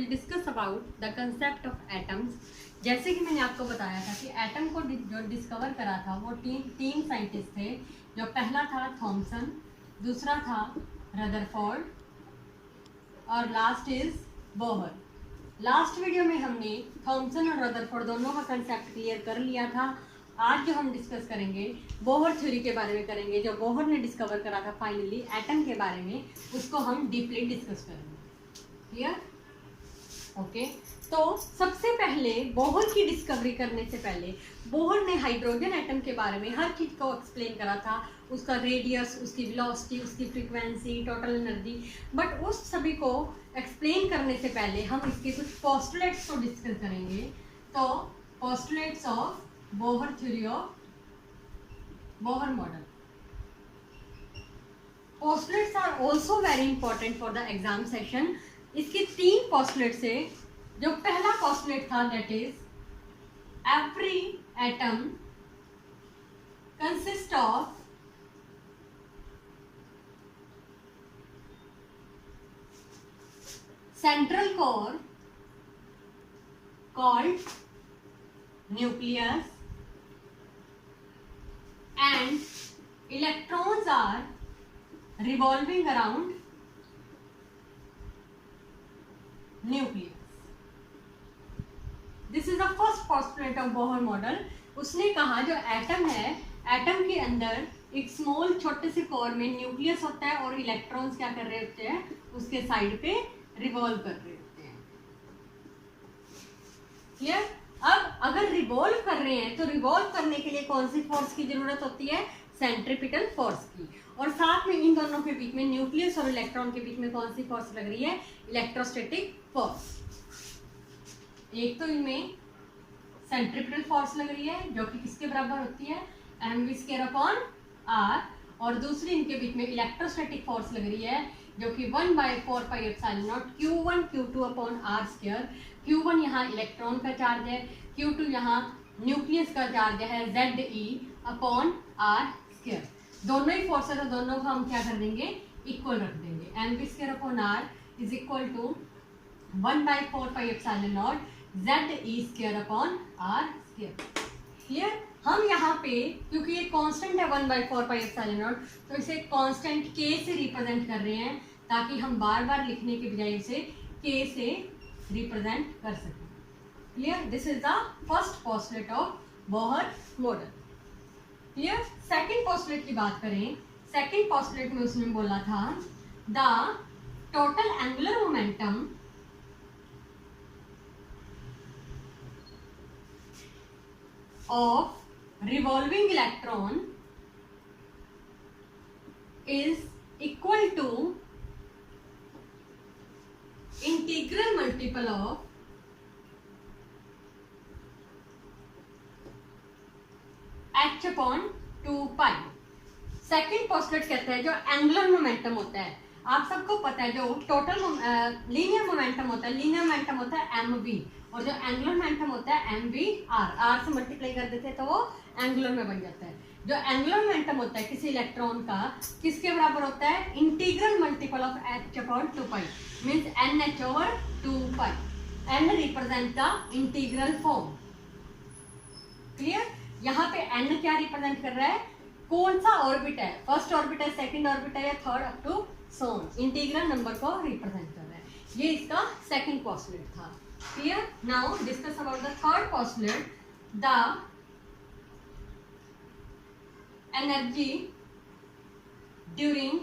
Will discuss about the concept of atoms. जैसे कि मैंने आपको बताया था कि एटम को जो डिस्कवर करा था वो तीन साइंटिस्ट थे। जो पहला था थॉमसन, दूसरा था रदरफोर्ड और last is Bohr. Last video में हमने थॉमसन और रदरफोर्ड दोनों का कंसेप्ट क्लियर कर लिया था। आज जो हम डिस्कस करेंगे बोहर थ्योरी के बारे में करेंगे, जो बोहर ने डिस्कवर करा था फाइनली एटम के बारे में, उसको हम डीपली डिस्कस करेंगे। क्लियर? ओके। तो सबसे पहले बोहर की डिस्कवरी करने से पहले बोहर ने हाइड्रोजन एटम के बारे में हर चीज को एक्सप्लेन करा था, उसका रेडियस, उसकी वेलोसिटी, उसकी फ्रीक्वेंसी, टोटल एनर्जी। बट उस सभी को एक्सप्लेन करने से पहले हम इसके कुछ पोस्टुलेट्स को डिस्कस करेंगे। तो postulates of Bohr theory of Bohr model. Postulates are also very important for the exam session. इसके तीन पोस्टुलेट्स है। जो पहला पोस्टुलेट था that is every atom consist of central core called nucleus and electrons are revolving around nucleus. This is the first postulate of Bohr model. उसने कहा जो atom है, एटम के अंदर एक स्मॉल छोटे से कोर में न्यूक्लियस होता है और इलेक्ट्रॉन्स क्या कर रहे होते हैं, उसके साइड पे रिवॉल्व कर रहे होते हैं। क्लियर? अब अगर रिवॉल्व कर रहे हैं तो रिवॉल्व करने के लिए कौन सी फोर्स की जरूरत होती है? सेंट्रीपिटल फोर्स की। और साथ में इन दोनों के बीच में, न्यूक्लियस और इलेक्ट्रॉन के बीच में कौन सी फोर्स लग रही है? Electrostatic force. एक तो इनमें सेंट्रीपिटल फोर्स लग रही है जो कि किसके बराबर होती है? mv²/r। और दूसरी इनके बीच में इलेक्ट्रोस्टैटिक फोर्स लग रही है जो कि 1/4πε0 Q1 Q2/r²। Q1 यहाँ इलेक्ट्रॉन का चार्ज है, Q2 यहाँ न्यूक्लियस का चार्ज है, Ze/r²। दोनों ही फोर्सेस है, दोनों को हम क्या कर देंगे? इक्वल रख देंगे। mv²/r is equal to 1/4πε0 Ze²/r²। Clear? हम यहाँ पे क्योंकि ये कांस्टेंट है 1/4πε0, तो इसे कांस्टेंट k से रिप्रेजेंट कर रहे हैं ताकि हम बार बार लिखने के बजाय इसे k से रिप्रेजेंट कर सकें। Clear? This is the first postulate of Bohr model. Clear? Second postulate की बात करें, सेकंड पोस्टुलेट में उसने बोला था the total angular momentum of revolving electron is equal to integral multiple of h/2π। Second postulate कहते हैं जो एंगुलर मोमेंटम होता है, आप सबको पता है जो टोटल लीनियर मोमेंटम होता है, लीनियर मोमेंटम होता है mv, और जो एंगुलर मोमेंटम होता है mv/r। r से मल्टीप्लाई कर देते हैं तो वो एंगुलर में बन जाता है। जो एंगुलर मोमेंटम होता है किसी इलेक्ट्रॉन का किसके बराबर होता है? Integral multiple of h/2π means nh/2π। n represent the integral form. Clear? यहाँ पे n क्या रिप्रेजेंट कर रहा है? कौन सा ऑर्बिट है, फर्स्ट ऑर्बिट है, सेकंड ऑर्बिट है या third, up to so on. Integral number को रिप्रेजेंट कर रहा है। ये इसका सेकंड पोस्टुलेट था। Clear? Now discuss about the third postulate, the energy during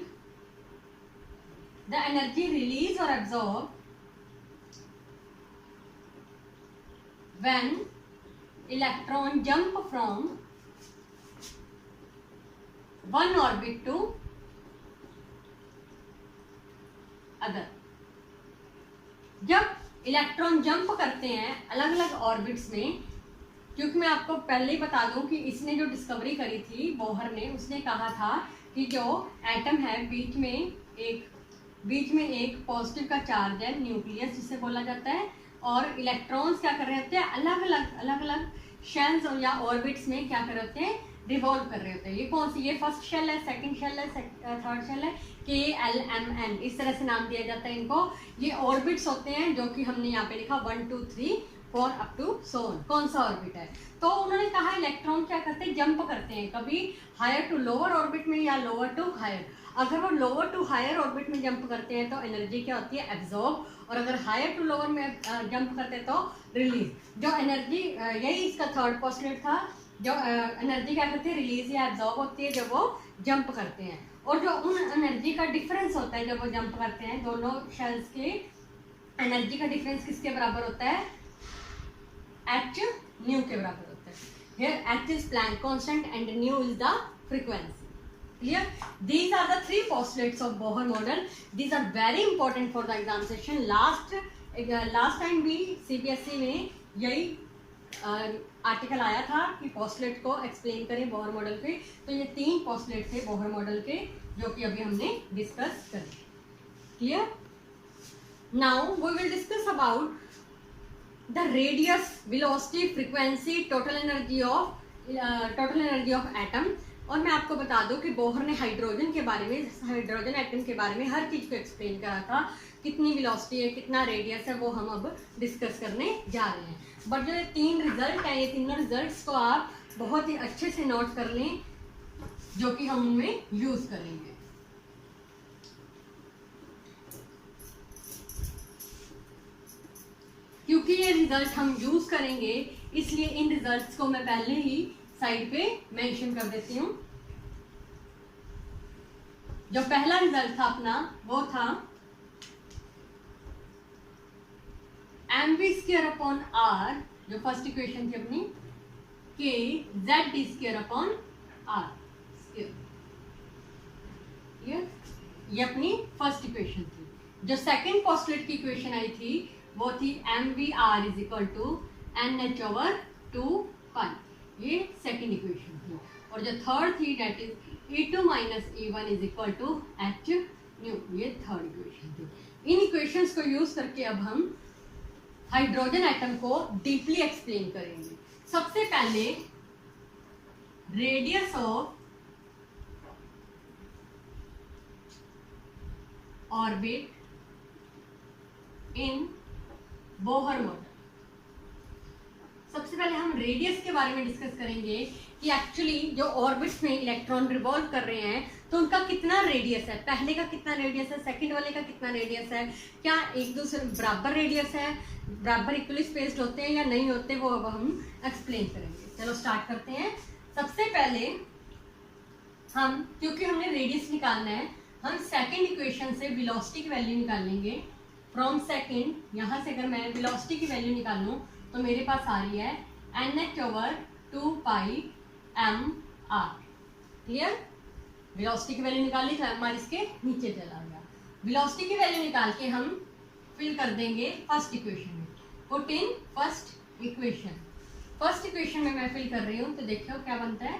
the energy release or absorb when electron jump from one orbit to other। जब electron jump करते हैं अलग अलग ऑर्बिट्स में, क्योंकि मैं आपको पहले ही बता दूं कि इसने जो डिस्कवरी करी थी बोहर ने, उसने कहा था कि जो एटम है बीच में एक पॉजिटिव का चार्ज है, न्यूक्लियस जिसे बोला जाता है, और इलेक्ट्रॉन्स क्या कर रहे होते हैं? अलग अलग शेल्स या ऑर्बिट्स में क्या कर रहे होते हैं? रिवॉल्व कर रहे होते हैं। ये कौन सी, ये फर्स्ट शेल है, सेकंड शेल है, थर्ड शेल है, KLMN, इस तरह से नाम दिया जाता है इनको। ये ऑर्बिट्स होते हैं जो कि हमने यहाँ पे लिखा 1 2 3 4 अप टू सोन। कौन सा ऑर्बिट है, तो उन्होंने कहा इलेक्ट्रॉन क्या करते हैं, जंप करते हैं, कभी हायर टू लोअर ऑर्बिट में या लोअर टू हायर। अगर वो लोअर टू हायर ऑर्बिट में जंप करते हैं तो एनर्जी क्या होती है, एब्जॉर्ब, और अगर हायर टू लोअर में जंप करते हैं तो रिलीज। जो एनर्जी, यही इसका थर्ड पोस्टुलेट था, जो एनर्जी क्या करती है, रिलीज या एब्जॉर्ब होती है जब वो जंप करते हैं। और जो उन एनर्जी का डिफरेंस होता है जब वो जंप करते हैं, दोनों शेल्स के एनर्जी का डिफरेंस किसके बराबर होता है, h nu के बराबर होता है। Here h is Planck constant and nu is the frequency. Clear? These are the three postulates of Bohr model. These are very important for the examination. Last time भी CBSE में यही article आया था कि पोस्टलेट को explain करें Bohr model के। तो ये 3 पोस्टलेट थे बोहर मॉडल के जो कि अभी हमने डिस्कस करे। Clear? Now we will discuss about the radius, velocity, frequency, total energy of atom. और मैं आपको बता दूं कि बोहर ने हाइड्रोजन के बारे में, हाइड्रोजन एटम के बारे में हर चीज़ को एक्सप्लेन करा था। कितनी वेलोसिटी है, कितना रेडियस है, वो हम अब डिस्कस करने जा रहे हैं। बट जो ये 3 रिजल्ट हैं, ये तीनों रिजल्ट्स को आप बहुत ही अच्छे से नोट कर लें, जो कि हम उनमें यूज करेंगे। क्योंकि ये रिजल्ट हम यूज करेंगे, इसलिए इन रिजल्ट्स को मैं पहले ही साइड पे मेंशन कर देती हूँ। जो पहला रिजल्ट था अपना वो था mv²/r, जो फर्स्ट इक्वेशन थी अपनी, k z_r²। ये अपनी फर्स्ट इक्वेशन थी। जो सेकंड पोस्टुलेट की इक्वेशन आई थी वो थी mvr=nh/2π, ये सेकंड इक्वेशन थी। और जो थर्ड थी that is E2 - E1 h nu, ये थर्ड इक्वेशन थी। इन इक्वेशंस को यूज करके अब हम हाइड्रोजन एटम को डीपली एक्सप्लेन करेंगे। सबसे पहले radius of orbit in Bohr model. सबसे पहले हम रेडियस के बारे में डिस्कस करेंगे कि एक्चुअली जो ऑर्बिट्स में इलेक्ट्रॉन रिवॉल्व कर रहे हैं तो उनका कितना रेडियस है, पहले का कितना रेडियस है, सेकंड वाले का कितना रेडियस है, क्या एक दूसरे बराबर रेडियस है, बराबर इक्वली स्पेस्ड होते हैं या नहीं होते, वो अब हम एक्सप्लेन करेंगे। चलो स्टार्ट करते हैं। सबसे पहले हम, क्योंकि हमने रेडियस निकालना है, हम सेकंड इक्वेशन से वेलोसिटी की वैल्यू निकालेंगे। फ्रॉम सेकंड, यहाँ से अगर मैं वेलोसिटी की वैल्यू निकालूँ तो मेरे पास आ रही है nh/2πmr। क्लियर? वेलोसिटी की वैल्यू निकाली तो mr इसके नीचे चला गया। वेलोसिटी की वैल्यू निकाल के हम फिल कर देंगे फर्स्ट इक्वेशन में। Put in first equation. First equation में मैं फिल कर रही हूँ तो देखो क्या बनता है,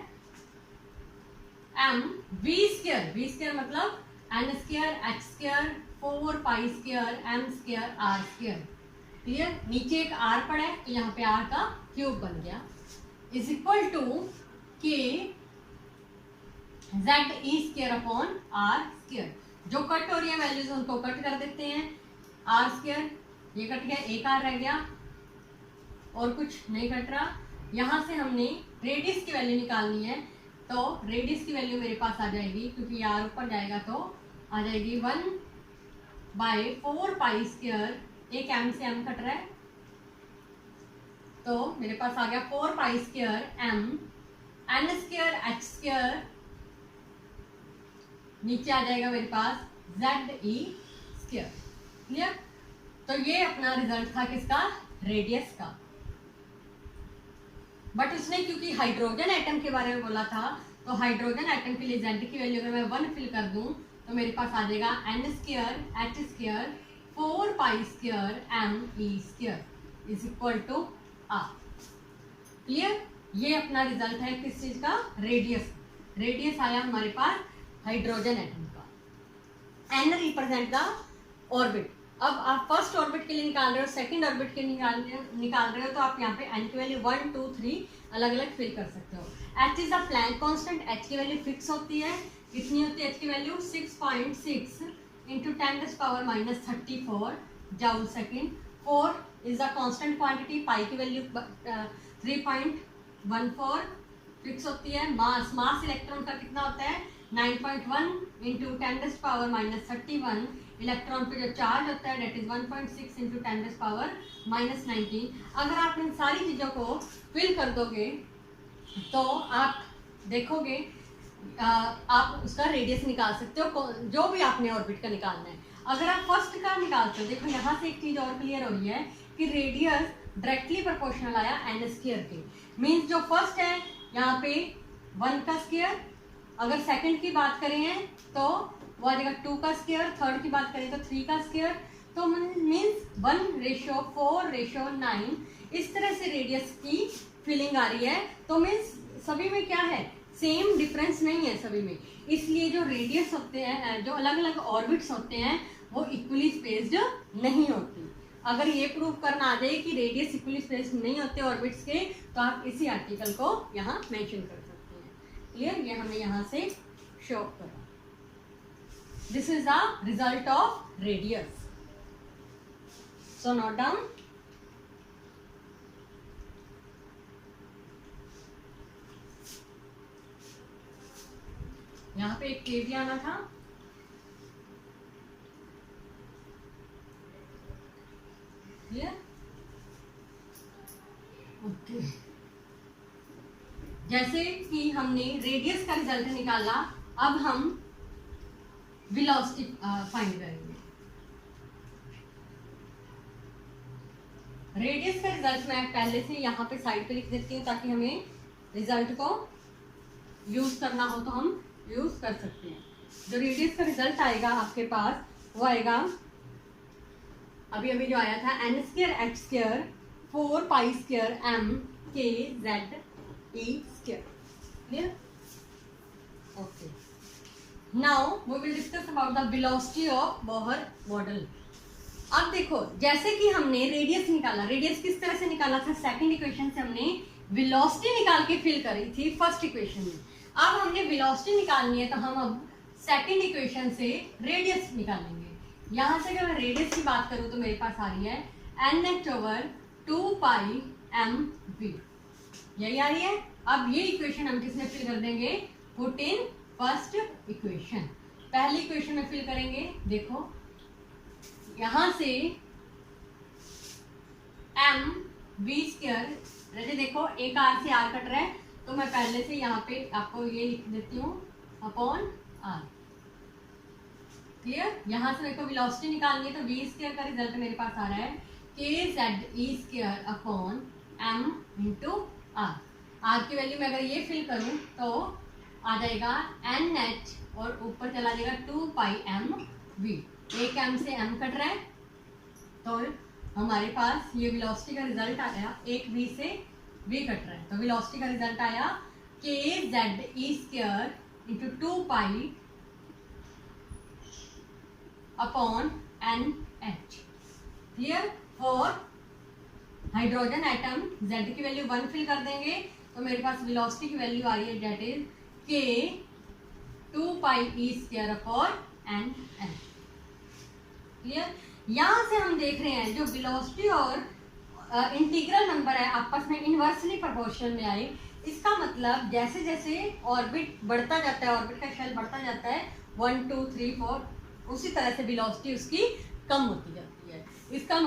v² मतलब n² h² 4π² m² r²। Clear? नीचे एक r पड़ा है तो यहाँ पे r का क्यूब बन गया, is equal to k ze²/r²। जो कट हो रही है वैल्यूज उनको कट कर देते हैं, r², ये कट गया, एक r रह गया और कुछ नहीं कट रहा। यहाँ से हमने रेडियस की वैल्यू निकालनी है, तो रेडियस की वैल्यू मेरे पास आ जाएगी, क्योंकि r ऊपर जाएगा तो आ जाएगी 1/4π²। एक m से m कट रहा है तो मेरे पास आ गया 4π² m n² h², नीचे आ जाएगा मेरे पास ze²। क्लियर? तो ये अपना रिजल्ट था किसका, रेडियस का। बट उसने क्योंकि हाइड्रोजन एटम के बारे में बोला था तो हाइड्रोजन एटम के लिए z की वैल्यू अगर मैं 1 फिल कर दूं तो मेरे पास आ जाएगा n² h² 4π² me² is equal to r। Clear? ये अपना रिजल्ट है किस चीज का, रेडियस। रेडियस आया हमारे पास हाइड्रोजन एटम का। n represent the orbit. अब आप फर्स्ट ऑर्बिट के लिए निकाल रहे हो, सेकंड ऑर्बिट के लिए निकाल रहे हो तो आप यहाँ पे n की वैल्यू 1 2 3 अलग अलग फिल कर सकते हो। H is a Planck constant, H की वैल्यू फिक्स होती है, कितनी होती है एच की value 6.6 into 10⁻⁻34 joule second. 4 is the constant quantity, pi की वैल्यू 3.14 फिक्स होती है। मास इलेक्ट्रॉन का कितना होता है 9.1 इंटू 10⁻⁻31, इलेक्ट्रॉन पे जो चार्ज होता है डेट इज 1.6 इंटू 10⁻⁻19। अगर आप इन सारी चीज़ों को फिल कर दोगे तो आप देखोगे आप उसका रेडियस निकाल सकते हो, जो भी आपने ऑर्बिट का निकालना है। अगर आप फर्स्ट का निकालते हो, देखो यहाँ से एक चीज़ और क्लियर हो रही है कि रेडियस डायरेक्टली प्रोपोर्शनल आया n स्क्वायर के, मीन्स जो फर्स्ट है यहाँ पे 1 का स्क्वायर, अगर सेकंड की बात करें तो वो आ जाएगा 2 का स्क्वायर, थर्ड की बात करें तो 3 का स्क्वायर, तो मीन्स 1:4:9 इस तरह से रेडियस की फीलिंग आ रही है। तो मीन्स सभी में क्या है, सेम डिफरेंस नहीं है सभी में, इसलिए जो रेडियस होते हैं, जो अलग अलग ऑर्बिट्स होते हैं वो इक्वली स्पेस्ड नहीं होती। अगर ये प्रूव करना आ जाए कि रेडियस इक्वली स्पेस्ड नहीं होते ऑर्बिट्स के, तो आप इसी आर्टिकल को यहाँ मेंशन कर सकते हैं। क्लियर, ये हमने यहाँ से शो करा। This is the result of radius, so note down. यहाँ पे एक के भी आना था, क्लियर, ओके। जैसे कि हमने रेडियस का रिजल्ट निकाला, अब हम वेलोसिटी फाइंड करेंगे। रेडियस का रिजल्ट मैं पहले से यहाँ पे साइड पे लिख देती हूँ ताकि हमें रिजल्ट को यूज करना हो तो हम यूज कर सकते हैं। जो रेडियस का रिजल्ट आएगा आपके पास वो आएगा अभी अभी जो आया था n square h square 4 pi square m k z e square. Clear, okay. Now we will discuss about the velocity of Bohr model. अब देखो, जैसे कि हमने रेडियस निकाला, रेडियस किस तरह से निकाला था, सेकंड इक्वेशन से हमने वेलोसिटी निकाल के फिल करी थी फर्स्ट इक्वेशन में। अब हमने वेलोसिटी निकालनी है तो हम अब सेकंड इक्वेशन से रेडियस निकालेंगे। यहाँ से अगर मैं रेडियस की बात करूँ तो मेरे पास आ रही है NH/2πmv, यही आ रही है। अब ये इक्वेशन हम किसमें फिल कर देंगे, पुट इन फर्स्ट इक्वेशन। पहली इक्वेशन में फिल करेंगे, देखो यहाँ से mv², जैसे देखो एक r से r कट रहा है तो मैं पहले से यहाँ पे आपको ये लिख देती हूँ अपॉन r। क्लियर, यहाँ से मेरे को वेलोसिटी निकालनी है तो v² का रिजल्ट मेरे पास आ रहा है kze² upon m into r। r की वैल्यू में अगर ये फिल करूँ तो आ जाएगा NH और ऊपर चला जाएगा 2πmv। एक m से m कट रहा है तो हमारे पास ये वेलोसिटी का रिजल्ट आया, एक v से v कट रहा है तो वेलोसिटी का रिजल्ट आया kze² into 2π upon NH। Clear, for hydrogen atom z की वैल्यू 1 फिल कर देंगे तो मेरे पास वेलोसिटी की वैल्यू आ रही है that is k 2πe² upon NH। Clear, यहाँ से हम देख रहे हैं जो वेलोसिटी और इंटीग्रल नंबर है आपस में इनवर्सली प्रोपोर्शनल में आए, इसका मतलब जैसे जैसे ऑर्बिट बढ़ता जाता है, ऑर्बिट का शेल बढ़ता जाता है 1 2 3 4, उसी तरह से वेलोसिटी उसकी कम होती जाती है। इसका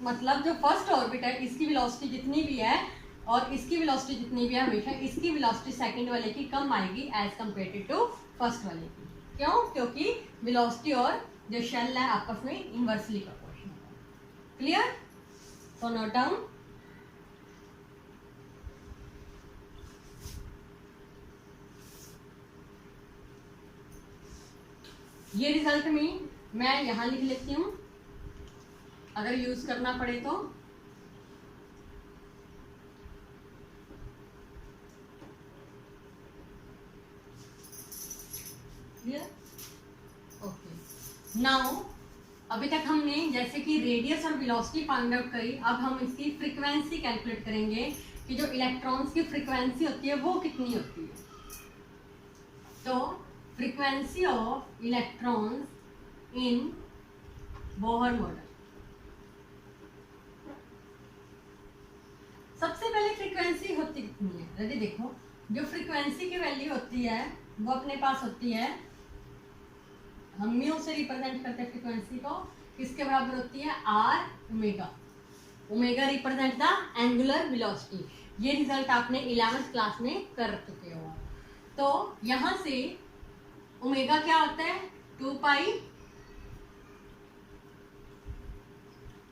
मतलब जो फर्स्ट ऑर्बिट है इसकी वेलोसिटी जितनी भी है और इसकी वेलोसिटी जितनी भी है, हमेशा इसकी वेलोसिटी सेकंड वाले की कम आएगी एज कम्पेयर टू फर्स्ट वाले की। क्यों, क्योंकि वेलोसिटी और जो शेल है आपस में इनवर्सली प्रोपोर्शनल है। Clear, so note down. ये रिजल्ट में मैं यहाँ लिख लेती हूँ अगर यूज करना पड़े तो। ओके, नाउ अभी तक हमने जैसे कि रेडियस और वेलोसिटी फाइंड आउट करी, अब हम इसकी फ्रीक्वेंसी कैलकुलेट करेंगे कि जो इलेक्ट्रॉन्स की फ्रीक्वेंसी होती है वो कितनी होती है। तो frequency of electrons in Bohr model, सबसे पहले फ्रीक्वेंसी होती कितनी है। यदि देखो जो फ्रीक्वेंसी की वैल्यू होती है वो अपने पास होती है, हम म्यू से रिप्रेजेंट करते हैं फ्रीक्वेंसी को, किसके बराबर होती है, r omega. Omega represent the angular velocity. ये रिजल्ट आपने 11th क्लास में कर चुके हो। तो यहां से ओमेगा क्या होता है, 2 पाई,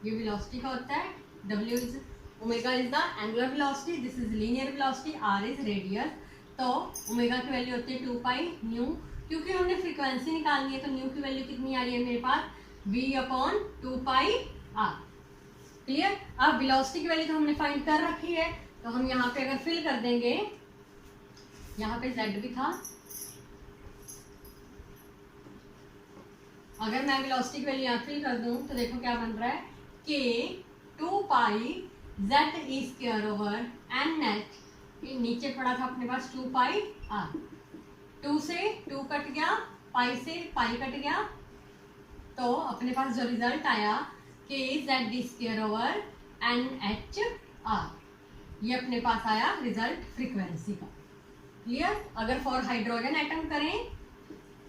ये वेलोसिटी का होता है, W is omega is the angular velocity, this is linear velocity, R is radius. तो ओमेगा की वैल्यू होती है 2 पाई न्यू। क्योंकि हमने फ्रीक्वेंसी निकालनी है तो न्यू की वैल्यू कितनी आ रही है मेरे पास, V/2 पाई R। क्लियर। अब वेलोसिटी की वैल्यू तो हमने फाइंड कर रखी है, तो हम यहाँ पे अगर फिल कर देंगे, यहाँ पे Z भी था, अगर मैं वेलोसिटी की वैल्यू यहाँ फिल कर दूं तो देखो क्या बन रहा है, K 2 पाई Z² NH, नीचे पड़ा था अपने पास 2 पाई R, 2 से 2 कट गया, पाई से पाई कट गया, तो अपने पास जो रिजल्ट आया KZ² NHR, ये अपने पास आया रिजल्ट फ्रीक्वेंसी का। क्लियर। अगर फॉर हाइड्रोजन एटम करें,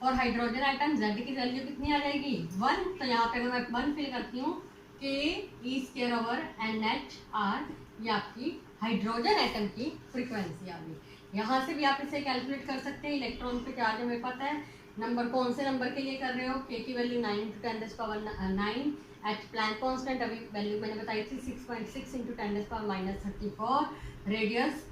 फॉर हाइड्रोजन एटम Z की वैल्यू कितनी आ जाएगी, 1। तो यहाँ पे अगर मैं 1 फिल करती हूँ, KE² NHR, ये आपकी हाइड्रोजन एटम की फ्रीक्वेंसी आ गई। यहाँ से भी आप इसे कैलकुलेट कर सकते हैं। इलेक्ट्रॉन पे चार्ज हमें पता है, नंबर कौन से नंबर के लिए कर रहे हो, K की वैल्यू 9 × 10⁹, H प्लैंक कांस्टेंट अभी वैल्यू मैंने बताई थी 6.6 × 10⁻34, रेडियस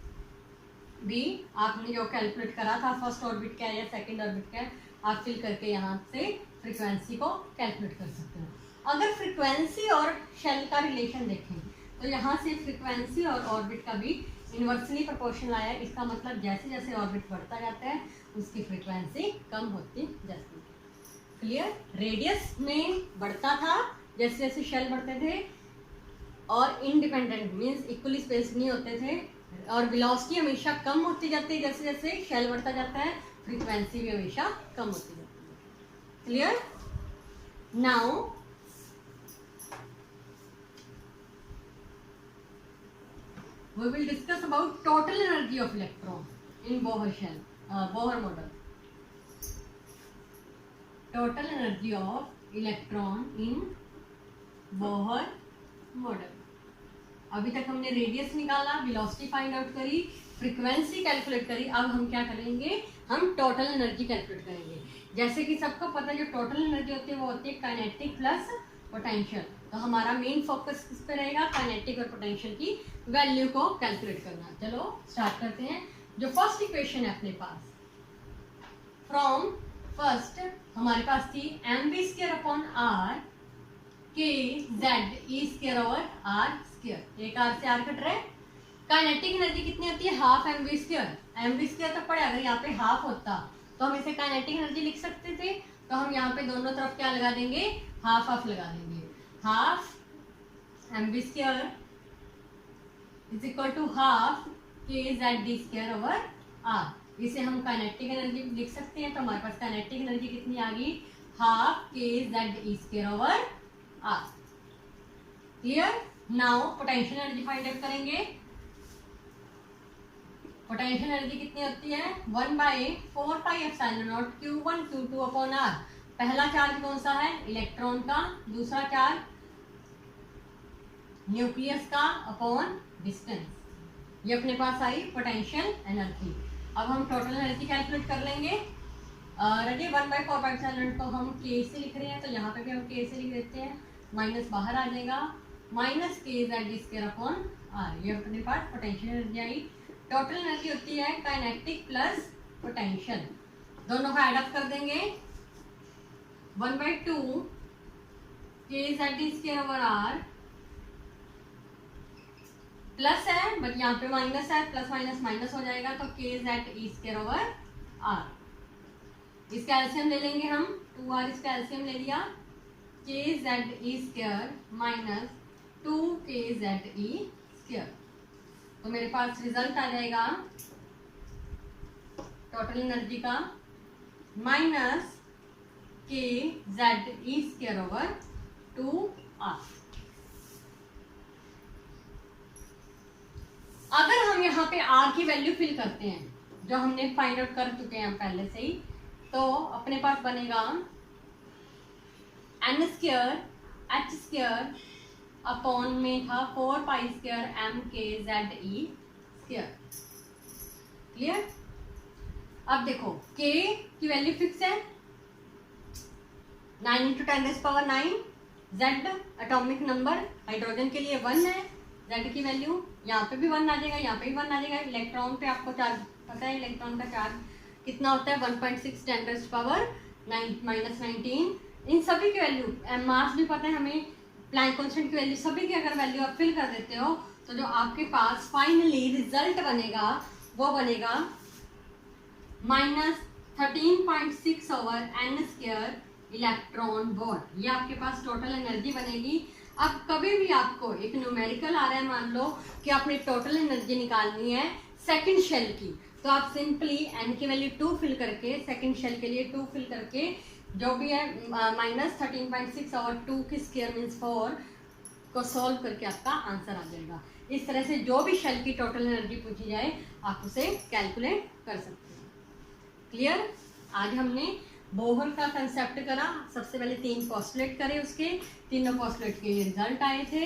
भी आपने जो कैलकुलेट करा था, फर्स्ट ऑर्बिट क्या है या सेकंड ऑर्बिट क्या है, आप फिल करके यहाँ से फ्रीक्वेंसी को कैलकुलेट कर सकते हो। अगर फ्रीक्वेंसी और शेल का रिलेशन देखें तो यहाँ से फ्रीक्वेंसी और ऑर्बिट का भी इन्वर्सली प्रोपोर्शनल आया है। इसका मतलब जैसे जैसे ऑर्बिट बढ़ता जाता है उसकी फ्रीक्वेंसी कम होती जाती है। क्लियर। रेडियस में बढ़ता था जैसे जैसे शेल बढ़ते थे, और इंडिपेंडेंट मीन्स इक्वली स्पेस्ड नहीं होते थे, और वेलोसिटी हमेशा कम होती जाती है जैसे जैसे शेल बढ़ता जाता है, फ्रीक्वेंसी भी हमेशा कम होती जाती है। Clear. Now we will discuss about total energy of electron in Bohr shell, Bohr model. Total energy of electron in Bohr model. अभी तक हमने रेडियस निकाला, वेलोसिटी फाइंड आउट करी, फ्रीक्वेंसी कैलकुलेट करी। अब हम क्या करेंगे, हम टोटल एनर्जी कैलकुलेट करेंगे। जैसे कि सबको पता है जो टोटल एनर्जी होती है वो होती है काइनेटिक प्लस पोटेंशियल। तो हमारा मेन फोकस किस पे रहेगा, काइनेटिक और पोटेंशियल की वैल्यू को कैलकुलेट करना। चलो स्टार्ट करते हैं। जो फर्स्ट इक्वेशन है अपने पास, फ्रॉम फर्स्ट हमारे पास थी mv²/r KZ(E²/r²। एक r से r कट रहा है। काइनेटिक एनर्जी कितनी होती है, हाफ mv²। mv² तो पड़े, अगर यहाँ पे हाफ होता तो हम इसे काइनेटिक एनर्जी लिख सकते थे। तो हम यहाँ पे दोनों तरफ क्या लगा देंगे, हाफ हाफ लगा देंगे। Half mv² is equal to half KZ(D²/r। इसे हम काइनेटिक एनर्जी लिख सकते हैं। तो हमारे पास काइनेटिक एनर्जी कितनी आ गई, half KZ(E²/r। Clear. Now potential energy find out करेंगे। पोटेंशियल एनर्जी कितनी होती है, 1/4πε0 Q1 Q2/r। पहला चार्ज कौन सा है, इलेक्ट्रॉन का, दूसरा चार्ज न्यूक्लियस का अपॉन डिस्टेंस। ये अपने पास आई पोटेंशियल एनर्जी। अब हम टोटल एनर्जी कैलकुलेट कर लेंगे। रेडी 1/4πε0 को हम K से लिख रहे हैं, तो यहाँ पे भी हम K से लिख देते हैं, माइनस बाहर आ जाएगा, -KZ(D²/r। ये अपने पास पोटेंशियल एनर्जी आई। टोटल एनर्जी होती है काइनेटिक प्लस पोटेंशियल, दोनों को ऐड अप कर देंगे। 1/2 KZ(D²/r प्लस है, बट यहाँ पे माइनस है, प्लस माइनस माइनस हो जाएगा, तो KZ(E²/r। इसका एलसीएम ले लेंगे हम, 2r इसका एलसीएम ले लिया, KZ(E²) - 2KZE²। तो मेरे पास रिजल्ट आ जाएगा टोटल एनर्जी का माइनस के Z E square over 2r। अगर हम यहाँ पे r की वैल्यू फिल करते हैं जो हमने फाइंड आउट कर चुके हैं पहले से ही, तो अपने पास बनेगा n square h square upon में था 4 pi square m k z e square. Clear? अब देखो k की वैल्यू फिक्स है 9 into 10⁻⁹। z atomic number hydrogen के लिए 1 है। z की वैल्यू यहाँ पे भी 1 आ जाएगा, यहाँ पे भी 1 आ जाएगा। इलेक्ट्रॉन पे आपको चार्ज पता है, इलेक्ट्रॉन का चार्ज कितना होता है 1.6 10⁻⁹ इन सभी की वैल्यू, मास भी पता है हमें, प्लैंक कांस्टेंट की वैल्यू, सभी की अगर वैल्यू आप फिल कर देते हो तो जो आपके पास फाइनली रिजल्ट बनेगा वो बनेगा -13.6 over n square electron volt. ये आपके पास टोटल एनर्जी बनेगी। अब कभी भी आपको एक न्यूमेरिकल आ रहा है, मान लो कि आपने टोटल एनर्जी निकालनी है सेकंड शेल की, तो आप सिंपली n की वैल्यू 2 फिल करके, सेकंड शेल के लिए 2 फिल करके, जो भी है -13.6 ओवर 2 की स्क्वायर मीन्स 4 को सॉल्व करके आपका आंसर आ जाएगा। इस तरह से जो भी शेल की टोटल एनर्जी पूछी जाए आप उसे कैलकुलेट कर सकते हैं। क्लियर? आज हमने बोहर का कंसेप्ट करा। सबसे पहले 3 पोस्टुलेट करे, उसके तीनों पोस्टुलेट के रिजल्ट आए थे।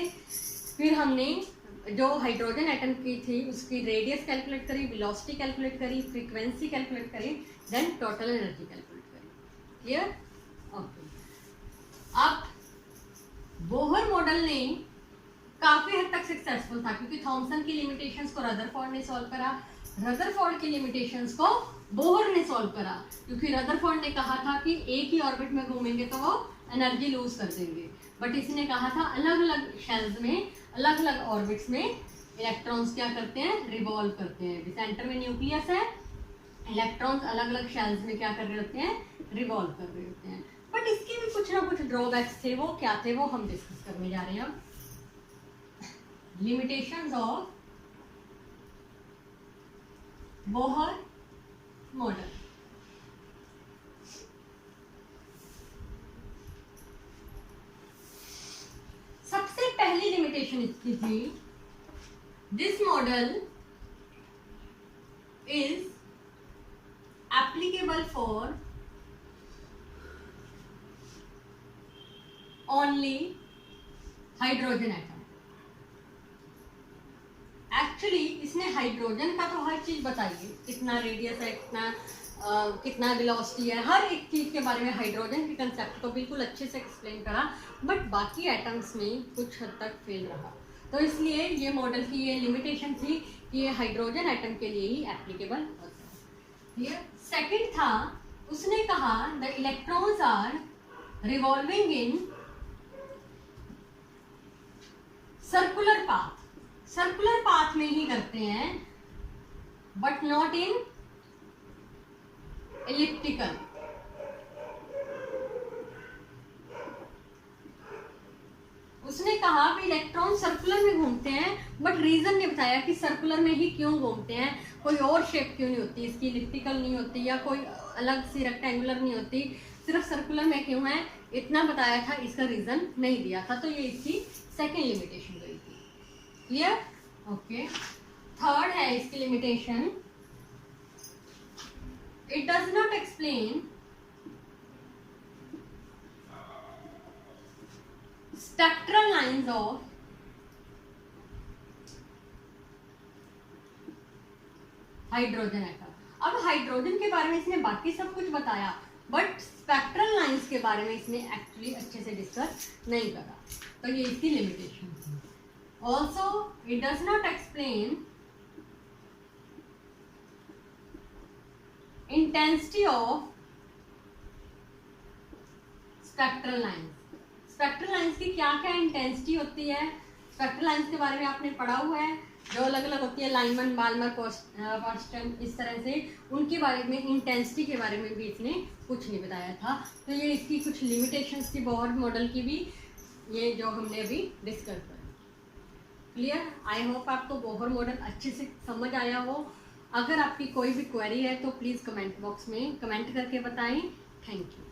फिर हमने जो हाइड्रोजन एटम की थी उसकी रेडियस कैलकुलेट करी, वेलोसिटी कैलकुलेट करी, फ्रीक्वेंसी कैलकुलेट करी, देन टोटल एनर्जी कैलकुलेट करी। क्लियर? ओके। अब बोहर मॉडल ने काफी हद तक सक्सेसफुल था क्योंकि थॉमसन की लिमिटेशंस को रदरफोर्ड ने सॉल्व करा, रदरफोर्ड की लिमिटेशंस को बोहर ने सॉल्व करा, क्योंकि रदरफोर्ड ने कहा था कि एक ही ऑर्बिट में घूमेंगे तो वो एनर्जी लूज कर देंगे, बट इसने कहा था अलग अलग शेल्स में, अलग अलग ऑर्बिट्स में इलेक्ट्रॉन्स क्या करते हैं, रिवॉल्व करते हैं। सेंटर में न्यूक्लियस है, इलेक्ट्रॉन्स अलग अलग शेल्स में क्या कर रहे होते हैं, रिवॉल्व कर रहे होते हैं। बट इसके भी कुछ ना कुछ ड्रॉबैक्स थे, वो क्या थे वो हम डिस्कस करने जा रहे हैं अब। Limitations of Bohr model. सबसे पहली लिमिटेशन इसकी थी, this model is applicable for only hydrogen atom. Actually इसने हाइड्रोजन का तो हर चीज बताई है, कितना रेडियस है, कितना वेलोसिटी है, हर एक चीज के बारे में हाइड्रोजन के कंसेप्ट को बिल्कुल अच्छे से एक्सप्लेन करा, बट बाकी एटम्स में कुछ हद तक फेल रहा। तो इसलिए ये मॉडल की ये लिमिटेशन थी कि ये हाइड्रोजन एटम के लिए ही एप्लीकेबल होता है। सेकंड था, उसने कहा the electrons are revolving in circular path, circular path में ही करते हैं, बट नॉट इन एलिप्टिकल। उसने कहा कि इलेक्ट्रॉन सर्कुलर में घूमते हैं, बट रीजन ने बताया कि सर्कुलर में ही क्यों घूमते हैं, कोई और शेप क्यों नहीं होती इसकी, एलिप्टिकल नहीं होती या कोई अलग सी रेक्टेंगुलर नहीं होती, सिर्फ सर्कुलर में क्यों है, इतना बताया था, इसका रीजन नहीं दिया था। तो ये इसकी सेकेंड लिमिटेशन गई थी। क्लियर? ओके। थर्ड है इसकी limitation, it does not explain spectral lines of hydrogen atom. अब हाइड्रोजन के बारे में इसने बाकी सब कुछ बताया, बट स्पेक्ट्रल लाइंस के बारे में इसने एक्चुअली अच्छे से डिस्कस नहीं करा, तो ये इसकी लिमिटेशन है। Also, it does not explain intensity of spectral lines. Spectral lines की क्या क्या इंटेंसिटी होती है, स्पेक्ट्रल लाइंस के बारे में आपने पढ़ा हुआ है, जो अलग अलग होती है, लाइनमैन, बाल्मर, कॉन्स्टेंट, इस तरह से उनके बारे में, इंटेंसिटी के बारे में भी इसने कुछ नहीं बताया था। तो ये इसकी कुछ लिमिटेशंस थी बोहर मॉडल की भी, ये जो हमने अभी डिस्कस करा। क्लियर? आई होप आपको बोहर मॉडल अच्छे से समझ आया हो। अगर आपकी कोई भी क्वेरी है तो प्लीज़ कमेंट बॉक्स में कमेंट करके बताएं। Thank you.